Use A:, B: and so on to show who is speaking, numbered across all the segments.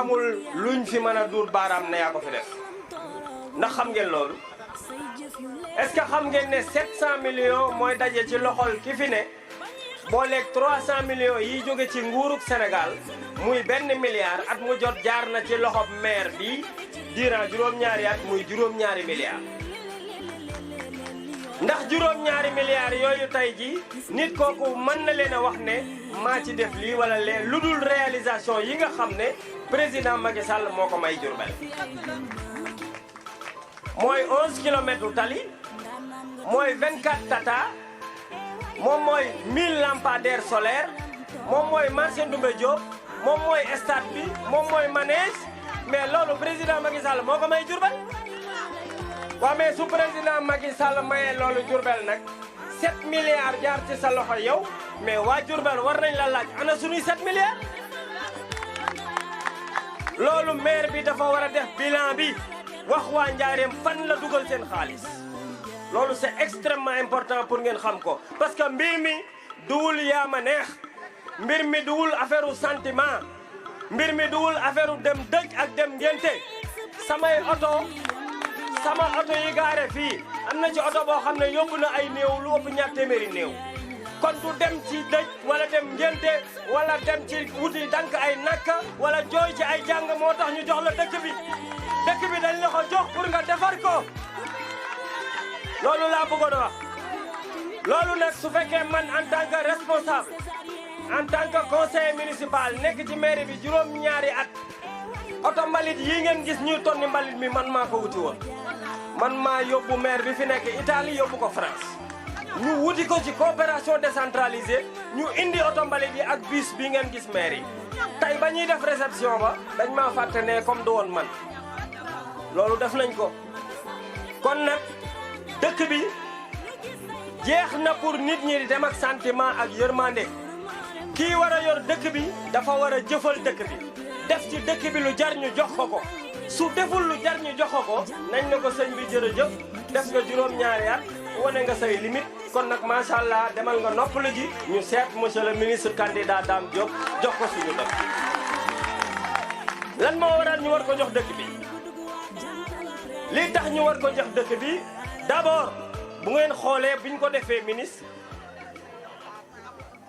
A: amul luñ fi mën a duut baaraam ne yaa ko fi def ndax xam ngeen loolu est-ce que xam ngeen ne 700 millions mooy daje ci loxol ki fi ne booleeg 300 millions yi jóge ci nguurug Sénégal muy benn milliard at mu jot jaar na ci loxob maire bi durant juróom-ñaari at muy juróom-ñaari milliards ndax juróom-ñaari milliards yooyu tey ji nit kooku mën na leen a wax ne maa ci def lii wala lee lu dul réalisation yi nga xam ne président Macky Sall moo ko may Diourbel mooy 11 kilomètres tali mooy 24 tata moom mooy 1000 lampadaires solaires moom mooy marché Ndoumbé Diop moom mooy stade bi moom mooy manège mais loolu président Macky Sall moo ko may Diourbel waaw mais su président Macky Sall mayee loolu Diourbel nag 7 milliards jaar ci sa loxo yow mais waa Diourbel war nañ la laaj ana suñuy 7 milliards loolu maire bi dafa war a def bilan bi wax waa Njaareem fan la dugal seen xaalis loolu c'est extrêmement important pour ngeen xam ko parce que mbir mi duwul yaa ma neex mbir mi duwul affaire u sentiment mbir mi duwul affaire u dem dëj ak dem ngénte sama oto yi gaare fii am na ci oto boo xam ne yóbbu na ay néew lu ëpp ñaar téeméeri néew kon du dem ci dëj wala dem ngénte wala dem ci wuti dank ay nakka wala jooy ci ay jàng moo tax ñu jox la dëkk bi dañ la ko jox pour nga defar ko loolu laa bëggoon a wax loolu nag su fekkee man en tant que responsable en tant que conseiller municipal nekk ci mairie bi juróom-ñaari at oto mbalit yii ngeen gis ñuy tonni mbalit mi man maa ko wuti woon man maa yóbbu maire bi fi nekk Italie yóbbu ko France ñu wuti ko ci coopération décentralisée ñu indi oto mbalit yi ak bus bi ngeen gis maire yi tey ba ñuy def réception ba dañ maa fàtte ne comme du woon man loolu def nañ ko kon nag dëkk bi jeex na pour nit ñi di dem ak sentiment ak yërmande kii war a yor dëkk bi dafa war a jëfal dëkk bi def ci dëkk bi lu jar ñu jox ko su deful lu jar ñu jox ko nañ ne ko sëñ bi jërëjëf def nga juróom-ñaari at wane nga say limite kon nag macha allah demal nga noppalu ji ñu seet monsieur le ministre candidat Dame Diop jox ko suñu dëkk lan moo waral ñu war ko jox dëkk bi li tax ñu war ko jox dëkk bi d'abord bu ngeen xoolee biñ ko defee ministre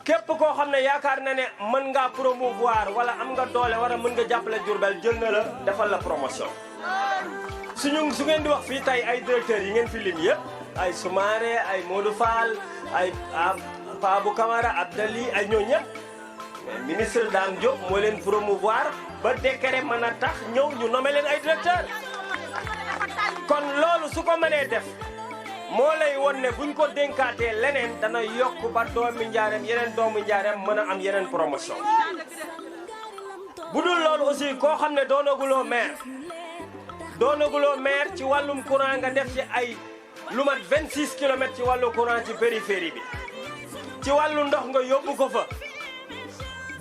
A: képp koo xam ne yaakaar na ne mën ngaa promouvoir wala am nga doole wala mën nga jàppale Diourbel jël na la defal la promotion su ngeen di wax fii tey ay directeurs yi ngeen fi lim yëpp ay Soumaré ay Modou Fall ay Pabou Camara Abdali ay ñoo ñëpp mais ministre Dame Diop moo leen promouvoir ba décret mën a tax ñëw ñu nommé leen ay directeurs kon loolu su ko mënee def moo lay won ne buñ ko dénkaatee leneen dana yokk ba doomi Njaareem yeneen doomu Njaareem mën a am yeneen promotion bu dul loolu aussi koo xam ne doonaguloo maire ci wàllum courant nga def ci ay lu mat 26 kilomètres ci wàllu courant ci périphérie bi ci wàllu ndox nga yóbbu ko fa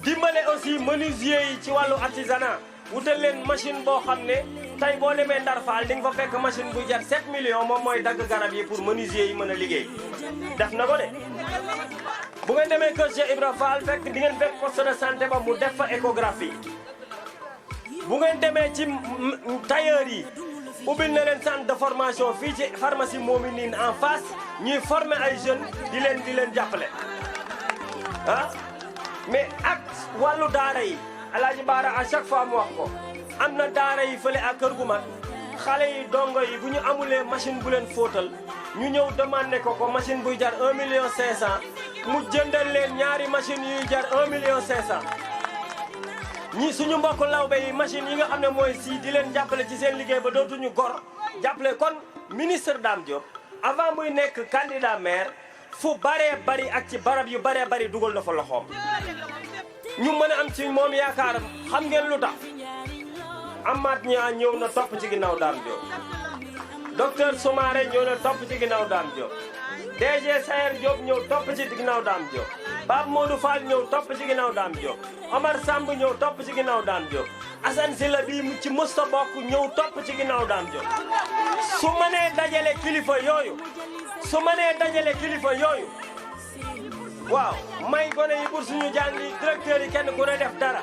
A: dimbale aussi menuisier yi ci wàllu artisanat wutal leen machine boo xam ne tey boo demee Ndar Fall di nga fa fekk machine bu jar 7 millions moom mooy dagg garab yi pour menuisier yi mën a liggéey def na ko de bu ngeen demee kër Cheikh Ibra Fall fekk di ngeen fekk poste de santé ba mu def fa échographie bu ngeen demee ci tailleur yi ubbil na leen centre de formation fii ci pharmacie Mominine en face ñuy former ay jeunes di leen jàppale ah mais ak wàllu daara yi Alaaji Baara à chaque fois mu wax ko am na daara yi fële ak kër gu mag xale yi dongo yi bu ñu amulee machine bu leen fóotal ñu ñëw demandé ko machine buy jar 1 million 500 mu jëndal leen ñaari machine yuy jar 1 million 500 ñi suñu mbokk lawbe yi machine yi nga xam ne mooy si di leen jàppale ci seen liggéey ba dootuñu gor jàppale kon ministre Dame Diop avant muy nekk candidat maire fu baree bari ak ci barab yu baree bari dugal na fa loxoom ñu mën a am ci moom yaakaar xam ngeen lu tax Amath Niang ñëw na topp ci ginnaaw Dame Diop docteur Soumaré ñëw na topp ci ginnaaw Dame Diop DG Sayer Diop ñëw topp ci ginnaaw Dame Diop Pape Modou Fall ñëw topp ci ginnaaw Dame Diop Omar Samb ñëw topp ci ginnaaw Dame Diop Assane Sylla bii ci musta bokk ñëw topp ci ginnaaw Dame Diop su mënee dajale kilifa yooyu waaw may gone yi pour suñu jàng yi directeur yi kenn ku ne def dara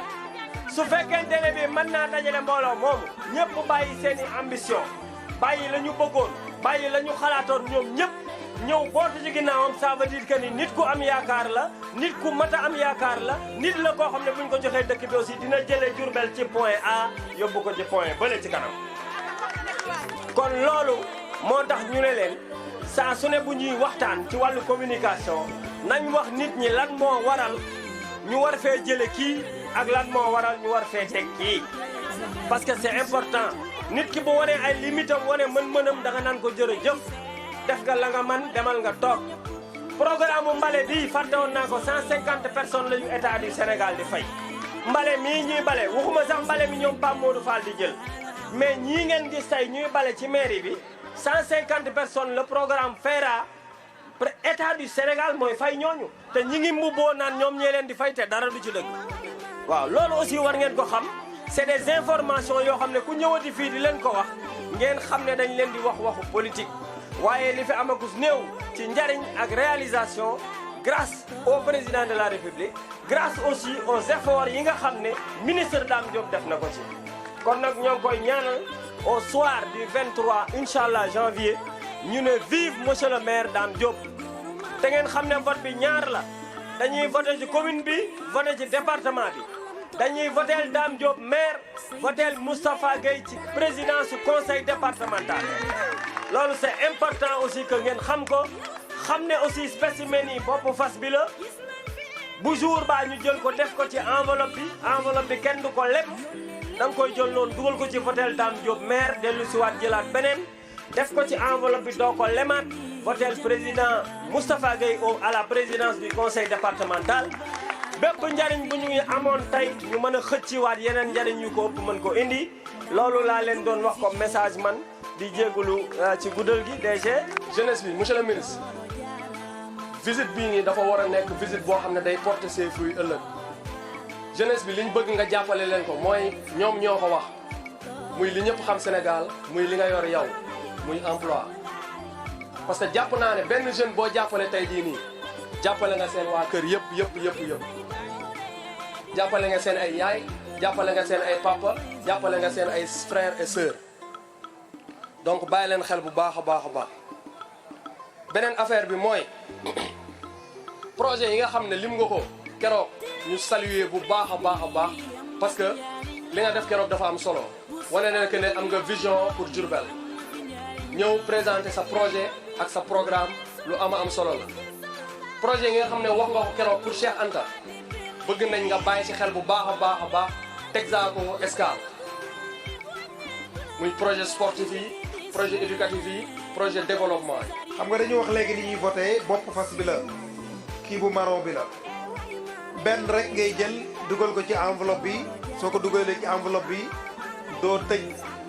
A: su fekkente ne bi mën naa dajale mbooloo moomu ñëpp bàyyi seen i ambition bàyyi la ñu bëggoon bàyyi la ñu xalaatoon ñoom ñëpp ñëw bootu ci ginnaawam ça veut dire que ni nit ku am yaakaar la nit ku mat a am yaakaar la nit la koo xam ne buñ ko joxee dëkk bi aussi dina jëlee Diourbel ci point A yóbbu ko ci point bële ci kanam. kon loolu moo tax ñu ne leen saa su ne bu ñuy waxtaan ci wàllu communication nañ wax nit ñi lan moo waral ñu war fee jële kii ak lan moo waral ñu war fee teg kii parce que c'est important nit ki bu wanee ay limitam wane mën-mënam da nga naan ko jërëjëf def nga la nga man demal nga toog programme mbale bii fàtte woon naa ko 150 personnes la ñu état du Sénégal di fay mbale mii ñuy bale waxuma sax mbale mi ñoom Pape Modou Fall di jël mais ñii ngeen gis tey ñuy bale ci mairie bi 150 personnes le programme FERA état du Sénégal mooy fay ñooñu te ñi ngi mbubboo naan ñoom ñee leen di fay te dara du ci dëgg waaw loolu aussi war ngeen ko xam c'est des informations yoo xam ne ku ñëwati fii di leen ko wax ngeen xam ne dañ leen di wax waxu politique waaye li fi amagus néew ci njariñ ak réalisation grâce au président de la République grâce aussi aux efforts yi nga xam ne ministre Dame Diop def na ko ci kon nag ñoo ngi koy ñaanal au soir du 23 incha allah janvier ñu ne vive monsieur le maire Dame Diop te ngeen xam ne vote bi ñaar la dañuy voté ci commune bi voté ci département bi dañuy voteel Dame Diop maire voteel Moustapha Gueye ci présidence du conseil départemental loolu c'est important aussi que ngeen xam ko xam ne aussi spécimen yi bopp fas bi la bu jour baa ñu jël ko def ko ci enveloppe bi kenn du ko leb da nga koy jël noonu dugal ko ci voteel Dame Diop maire dellu si waat jëlaat beneen def ko ci enveloppe bi doo ko lemaat voteel président Moustapha Gueye à la présidence du conseil départemental bépp njariñ bu ñu amoon tey ñu mën a xëcciwaat yeneen njariñ yu ko ëpp mën ko indi loolu laa leen doon wax comme message man di jégalu ci guddal gi DG.
B: jeunesse bi monsieur le ministre visite bii nii dafa war a nekk visite boo xam ne day porter ses fruits ëllëg jeunesse bi liñ bëgg nga jàppale leen ko mooy ñoom ñoo ko wax muy li ñëpp xam Sénégal muy li nga yor yow muy emploi parce que jàpp naa ne benn jeune boo jàppale tey jii nii jàppale nga seen waa kër yëpp jàppale nga seen ay yaay jàppale nga seen ay papa jàppale nga seen ay frères et sœurs donc bàyyi leen xel bu baax a baax a baax beneen affaire bi mooy projet yi nga xam ne lim nga ko keroog ñu saluer bu baax a baax parce que li nga def keroog dafa am solo wane na que ne am nga vision pour Diourbel ñëw présenter sa projet ak sa programme lu am solo la projet yi nga xam ne wax nga ko keroog pour Cheikh Anta bëgg nañ nga bàyyi ci xel bu baax a baax Texaco Escale muy projet sportif yi projet éducatif yi projet développement yi.
C: xam nga dañu wax léegi ni ñuy voté bopp fas bi la kii bu marron bi la benn rek ngay jël dugal ko ci enveloppe bi soo ko dugalee ci enveloppe bi doo tëj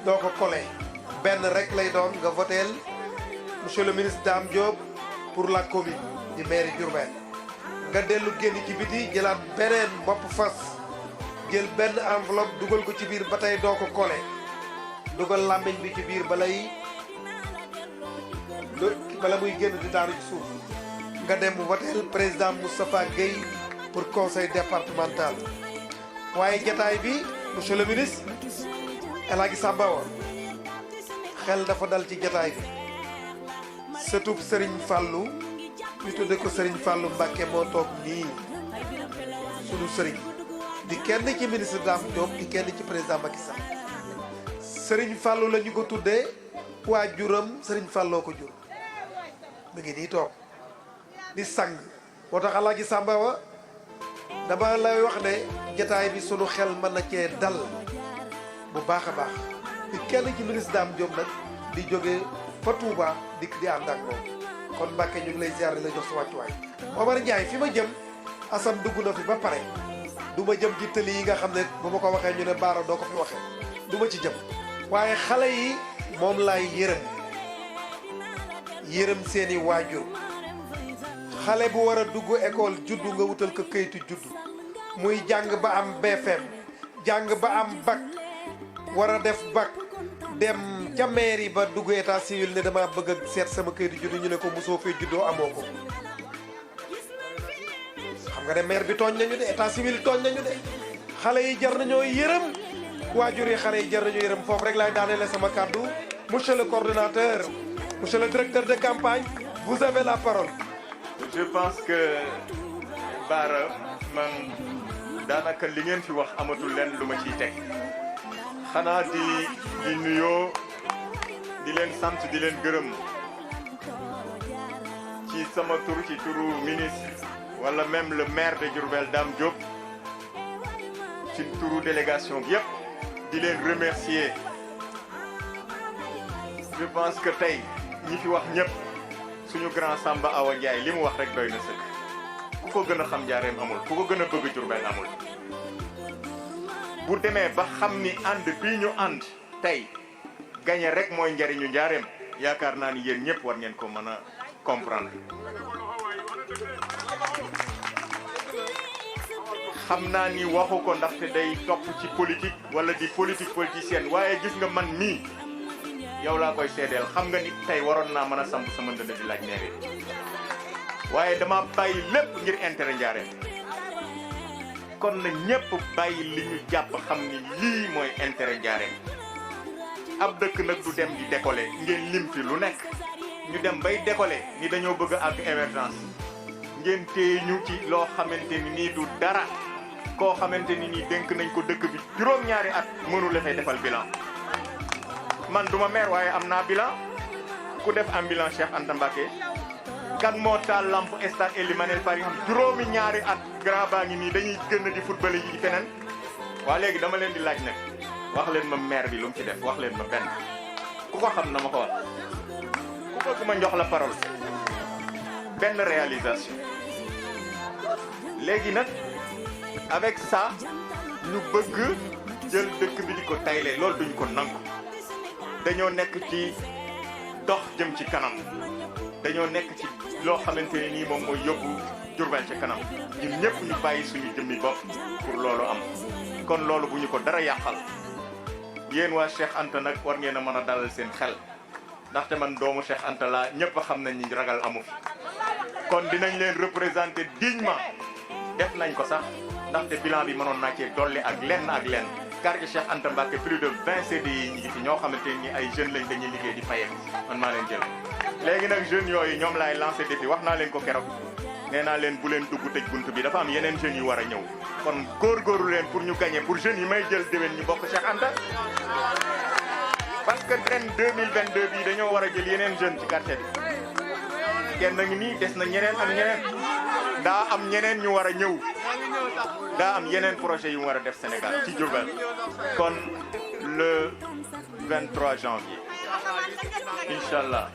C: doo ko collé benn rek lay doon nga voteel monsieur le ministre Dame Diop pour la commune di mairie Diourbel nga dellu génn ci biti jëlaat beneen bopp fas jël benn enveloppe dugal ko ci biir ba tey doo ko collé dugal làmmiñ bi ci biir bala muy génn di daanu ci suuf nga dem voteel président Moustapha Gueye pour conseil départemental waaye jataay bi monsieur le ministre El Hadji Samba Wa xel dafa dal ci jataay bi sëtub Serigne Fallou ñu tudde ko Serigne Fallou Mbacké moo toog nii sunu Serigne di kenn ci ministre Dame Diop di kenn ci président Macky Sall Serigne Fallou la ñu ko tuddee waajuram Serigne Falloo ko jur mi ngi nii toog di sang moo tax El Hadji Samba Wa dama lay wax ne jataay bi sunu xel mën na cee dal bu baax a baax di kenn ci ministre Dame Diop nag di jóge fa Touba di ànd ak moom kon Mbacke ñu ngi lay ziar di la jox sa wàccuwaay Omar Ndiaye fi ma jëm Assane dugg na fi ba pare du ma jëm ci tëli yi nga xam ne bu ma ko waxee ñu ne baara doo ko fi waxee du ma ci jëm waaye xale yi moom laay yërëm seeni waajur xale bu war a dugg école juddu nga wutal ko kayitu juddu muy jàng ba am BFM jàng ba am bac war a def bac dem ca mairie ba dugg état civil ne dama bëgg a seet sama kayitu juddu ñu ne ko mosoo fee juddoo amoo ko xam nga ne maire bi tooñ nañu de état civil tooñ nañu de xale yi jar nañoo yërëm waajur yi xale yi jar nañoo yërëm foofu rek laay daaneele sama kàddu monsieur le coordonnateur monsieur le directeur de campagne vous avez la parole.
D: Je pense que Bara man daanaka li ngeen fi wax amatul leen lu ma ciy teg xanaa di nuyoo di leen sant di leen gërëm ci sama tur ci turu ministre wala même le maire de Diourbel Dame Diop ci turu délégation bi yëpp di leen remercier. Je pense que tey ñi fi wax ñëpp suñu grand Samba Awa Ndiaye li mu wax rek doy na sëkk ku ko gën a xam Njaareem amul ku ko gën a bëgg Diourbel amul bu demee ba xam ni ànd bii ñu ànd tey gañe rek mooy njariñu Njaareem yaakaar naa ni yéen ñëpp war ngeen ko mën a comprendre. xam naa ni waxu ko ndaxte day topp ci politique wala di politique politicienne waaye gis nga man mii yow laa koy seedeel xam nga ni tey waroon naa mën a samp sama ndënd di laaj mairie waaye dama bàyyi lépp ngir intérêt Njaareem kon na ñëpp bàyyi li ñu jàpp xam ni lii mooy intérêt Njaareem ab dëkk nag du dem di décoller ngeen lim fi lu nekk ñu dem bay décoller ni dañoo bëgg a àgg émergence ngeen téye ñu ci loo xamante ni nii du dara koo xamante ni nii dénk nañ ko dëkk bi juróom-ñaari at mënu la fay defal bilan man duma maire waaye am naa bilan ku def am bilan Cheikh Anta Mbacké kan moo taal lamp stade Ely Manel Paris xam juróomi ñaari at grand baa ngi nii dañuy gën di football yi feneen waa léegi dama leen di laaj nag wax leen ma maire bi lu mu ci def wax leen ma benn ku ko xam na ma ko wax ku ko ku ma jox la parole benn réalisation léegi nag avec ça ñu bëgg jël dëkk bi di ko tayle loolu duñ ko nangu dañoo nekk ci dox jëm ci kanam dañoo nekk ci loo xamante ne nii moom mooy yóbbu Diourbel ci kanam ñun ñëpp ñu bàyyi suñu jëmmi bopp pour loolu am kon loolu bu ñu ko dara yàqal yéen waa Cheikh Anta nag war ngeen a mën a dalal seen xel ndaxte man doomu Cheikh Anta laa ñëpp xam nañ ni ragal amu fi kon dinañ leen représenter dignement def nañ ko sax ndaxte bilan bi mënoon naa cee dolli ak lenn quartier Cheikh Anta Mbacké plus de 20 CDI yi ñi ngi fi ñoo xamante ni ay jeunes lañ dañuy liggéey di fayee man maa leen jël léegi nag jeunes yooyu ñoom laay lancé défi wax naa leen ko keroog nee naa leen bu leen dugg tëj bunt bi dafa am yeneen jeunes yu war a ñëw kon góorgóorlu leen pour ñu gagner pour jeunes yi may jël déwén ñu bokk Cheikh Anta parce que ren 2022 bii dañoo war a jël yeneen jeunes ci quartier bi kenn ngi nii des na ñeneen ak ñeneen daa am ñeneen ñu war a ñëw daa am yeneen projet yu mu war a def Sénégal ci Diourbel kon le 23 janvier inchallah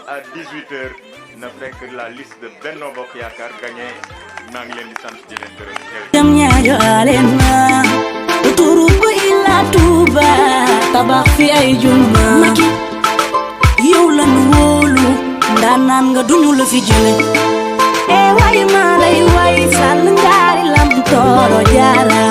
D: à 18h na fekk la liste de Benno Bokk Yaakaar gagné maa ngi leen di sant di leen gërëm
E: jam ñaajo alena autoroute ila Touba tabax fi ay juma Macky yow lan wóolu ndaanaan nga duñu la fi jële e way ma lay way sal ngaari lam tooro jaara